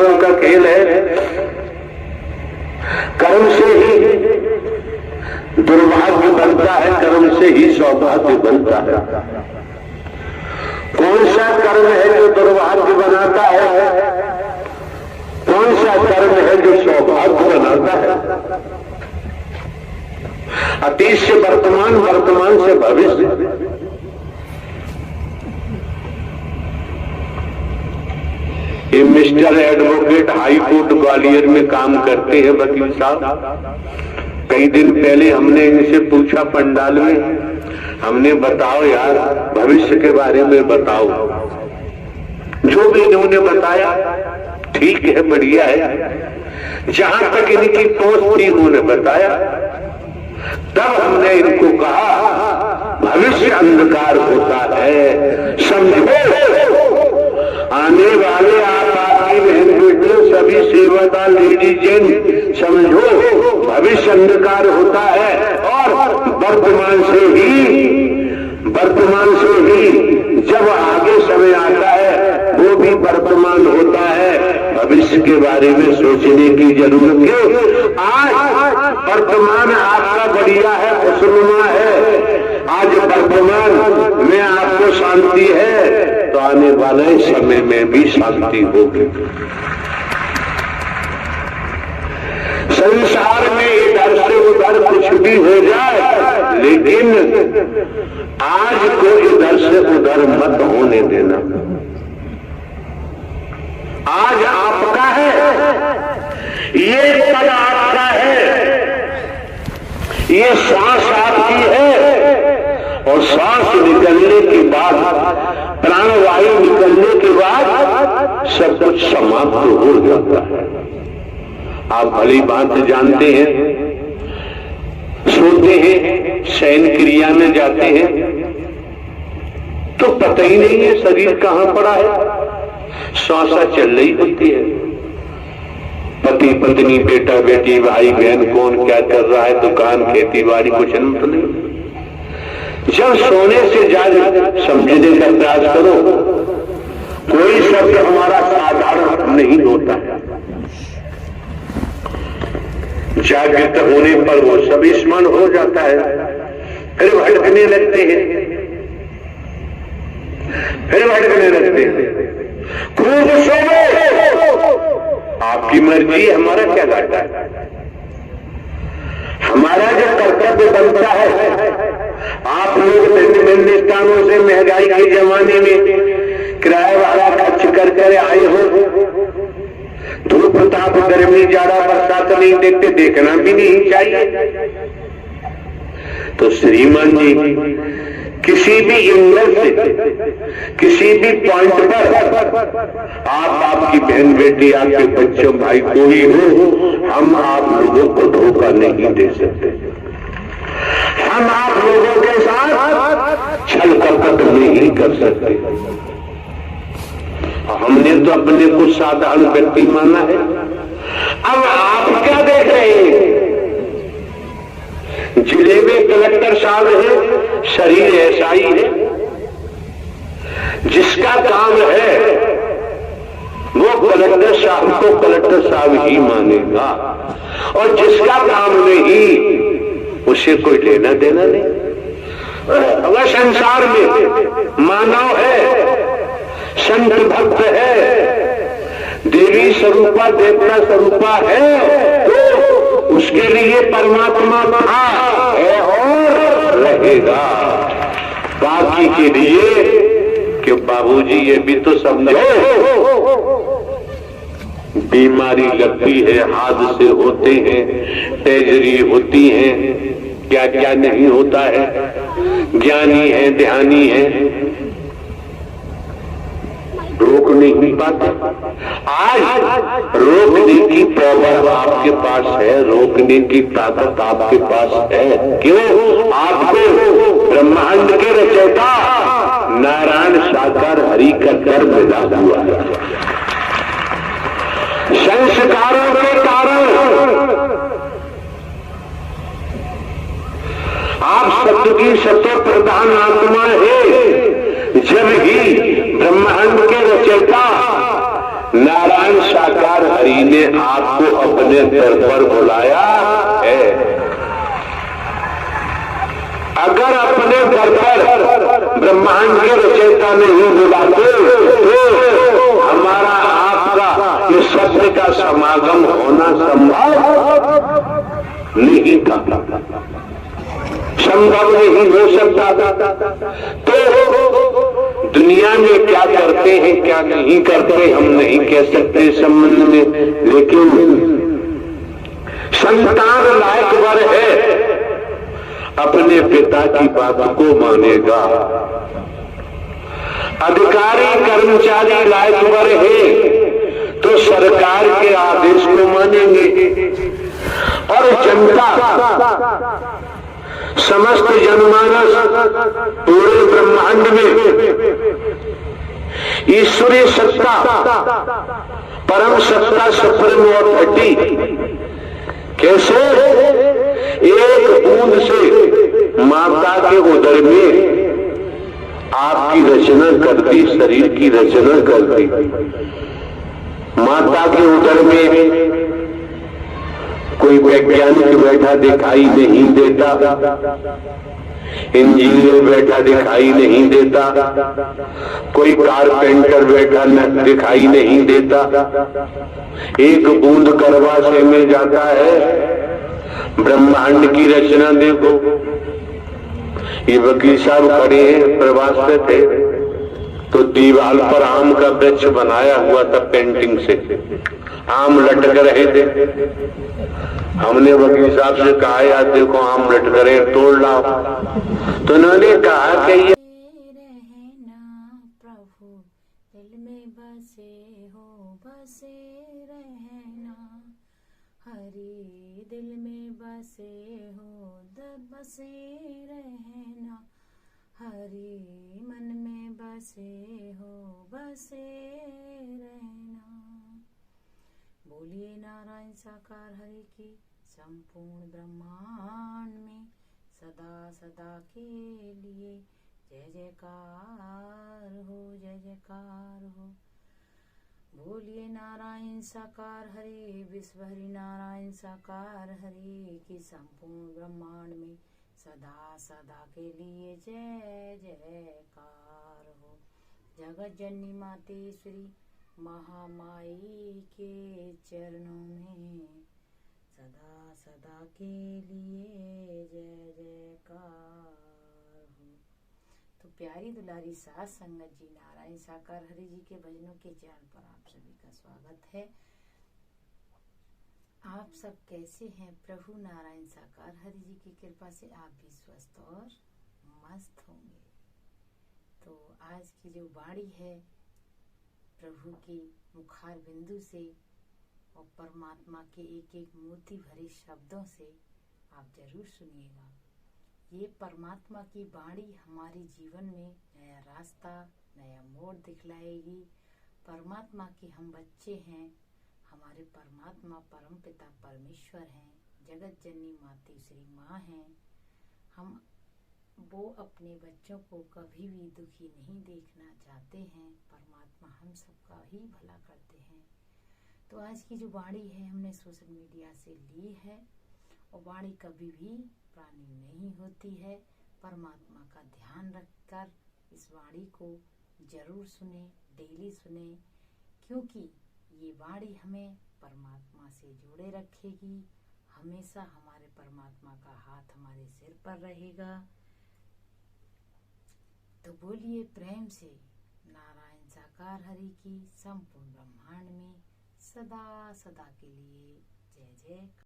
संस्कारों का खेल है। कर्म से ही दुर्भाग्य बनता है, कर्म से ही सौभाग्य बनता है। कौन सा कर्म है जो दुर्भाग्य बनाता है, कौन सा कर्म है जो सौभाग्य बनाता है? अतीत से वर्तमान, वर्तमान से भविष्य। ये mister advocate high court Gwalior में काम करते हैं वकील साहब। कई दिन पहले हमने इनसे पूछा पंडाल में, हमने बताओ यार भविष्य के बारे में बताओ। जो भी इन्होंने बताया ठीक है, बढ़िया है। जहां तक इनकी पहुंच थी उन्होंने बताया। तब हमने इनको कहा भविष्य अंधकार होता है, समझो। आने वाले आप आपकी बहन बेटियों सभी सेवादार लेडीज जेंट समझो, भविष्य अंधकार होता है। और वर्तमान से ही जब आगे समय आता है वो भी वर्तमान होता है। भविष्य के बारे में सोचने की जरूरत क्यों? आज वर्तमान आपका बढ़िया है, खुशनुमा है। आज वर्तमान में आपको शांति है तो आने वाले समय में भी शांति होगी। संसार में इधर से उधर कुछ भी हो जाए, लेकिन आज को इधर से उधर मत होने देना। आज आपका है, ये कल आपका है। ये सांस आपकी है और सांस निकलने के बाद, प्राणवायु निकलने के बाद सब कुछ समाप्त हो जाता है। आप भली बात जानते हैं, सोते हैं, शयन क्रिया में जाते हैं तो पता ही नहीं है शरीर कहां पड़ा है। श्वासा चल रही होती है। पति पत्नी, बेटा बेटी, भाई बहन, कौन क्या कर रहा है, दुकान, खेती बाड़ी, कुछ नहीं। जब सोने से जाग समझने का प्रयास करो, कोई शब्द हमारा साधारण नहीं होता है। जागृत होने पर वो सब स्मरण हो जाता है, फिर भटकने लगते हैं, खूब सोओ, आपकी मर्जी, हमारा क्या घाटा है। हमारा जो कर्तव्य बनता है, आप लोग भिन्न स्थानों से महंगाई के जमाने में किराया भाड़ा खर्च कर आए हो, धूप ताप गर्मी जाड़ा बरसात नहीं देखते, देखना भी नहीं चाहिए। तो श्रीमान जी किसी भी एंगल से, किसी भी पॉइंट पर आप, आपकी बहन बेटी, आपके बच्चों, भाई कोई हो, हम आप लोगों को धोखा नहीं दे सकते। हम आप लोगों के साथ छल कपट नहीं कर सकते। हमने तो अपने को साधारण व्यक्ति माना है। अब आप क्या देख रहे हैं? जिले में कलेक्टर साहब है, शरीर ऐसा ही है। जिसका काम है वो कलेक्टर साहब को कलेक्टर साहब ही मानेगा, और जिसका काम नहीं उसे कोई लेना देना नहीं। अगर संसार में मानव है, संत भक्त है, देवी स्वरूपा देवता स्वरूपा है, तो उसके लिए परमात्मा था, है और रहेगा। बाकी के लिए कि बाबूजी ये भी तो समझो, बीमारी लगती है, हादसे होते हैं, ट्रेजरी होती है, क्या क्या नहीं होता है। ज्ञानी है, ध्यानी है, रोक नहीं पाते। आज रोकने की पावर आपके पास है, रोकने की ताकत आपके पास है। क्यों? आपको ब्रह्मांड के रचयिता नारायण साकार हरि का कर मिला हुआ है। संस्कारों के कारण आप सत्य की सत्य प्रधान आत्मा है। जब ही ब्रह्मांड के रचयिता नारायण साकार हरि ने आपको अपने दर पर बुलाया है। अगर अपने दर पर ब्रह्मांड के रचयिता नहीं बुलाते तो हमारा आपका इस सत्य का समागम होना संभव नहीं था, संभव नहीं हो सकता। तो दुनिया में क्या करते हैं क्या नहीं करते हम नहीं कह सकते इस संबंध में, लेकिन संतान लायक वर है अपने पिता की बात को मानेगा, अधिकारी कर्मचारी लायक वर है तो सरकार के आदेश को मानेंगे, और जनता समस्त जनमानस पूरे ब्रह्मांड में ईश्वरीय सत्ता परम सत्ता सुप्रीम अथॉरिटी कैसे एक बूंद से माता के उदर में आपकी रचना कर दी, शरीर की रचना कर दी। माता के उदर में कोई वैज्ञानिक बैठा दिखाई नहीं देता, इंजीनियर बैठा दिखाई नहीं देता, कोई कारपेंटर बैठा दिखाई नहीं देता। एक बूंद गर्भाशय में जाता है, ब्रह्मांड की रचना देखो। ये वकील साहब खड़े हैं, प्रवास पे थे तो दीवार पर आम का वृक्ष बनाया हुआ था पेंटिंग से, आम लटक रहे थे। हमने वकील साहब से कहा यार देखो आम लटक रहे तोड़ लाओ, तो उन्होंने कहा कि ये प्रभु दिल में बसे हो, बसे रहना हरि दिल में बसे हो, बसे रहना हरि मन में बसे हो, बसे रहना। बोलिए नारायण साकार हरि की संपूर्ण ब्रह्मांड में सदा सदा के लिए जय जयकार हो, जय जयकार हो। बोलिए नारायण साकार हरि विश्व हरि नारायण साकार हरि की संपूर्ण ब्रह्मांड में सदा सदा के लिए जय जयकार हो। जगत जननी मातेश्वरी महामाई के चरणों में सदा सदा के लिए जय जयकार हो। तो प्यारी दुलारी सास संगत जी, नारायण साकार हरि जी के भजनों के चैनल पर आप सभी का स्वागत है। आप सब कैसे हैं? प्रभु नारायण साकार हरि जी की कृपा से आप भी स्वस्थ और मस्त होंगे। तो आज की जो वाणी है प्रभु की मुखार बिंदु से और परमात्मा के एक एक मोती भरे शब्दों से आप जरूर सुनिएगा। ये परमात्मा की वाणी हमारे जीवन में नया रास्ता, नया मोड़ दिखलाएगी। परमात्मा के हम बच्चे हैं, हमारे परमात्मा परम पिता परमेश्वर हैं, जगत जननी मातेश्वरी माँ हैं। हम वो अपने बच्चों को कभी भी दुखी नहीं देखना चाहते हैं। परमात्मा हम सबका ही भला करते हैं। तो आज की जो वाणी है हमने सोशल मीडिया से ली है, और वाणी कभी भी पुरानी नहीं होती है। परमात्मा का ध्यान रखकर इस वाणी को जरूर सुने, डेली सुने, क्योंकि ये वाणी हमें परमात्मा से जोड़े रखेगी। हमेशा हमारे परमात्मा का हाथ हमारे सिर पर रहेगा। तो बोलिए प्रेम से नारायण साकार हरि की संपूर्ण ब्रह्मांड में सदा सदा के लिए जय जय।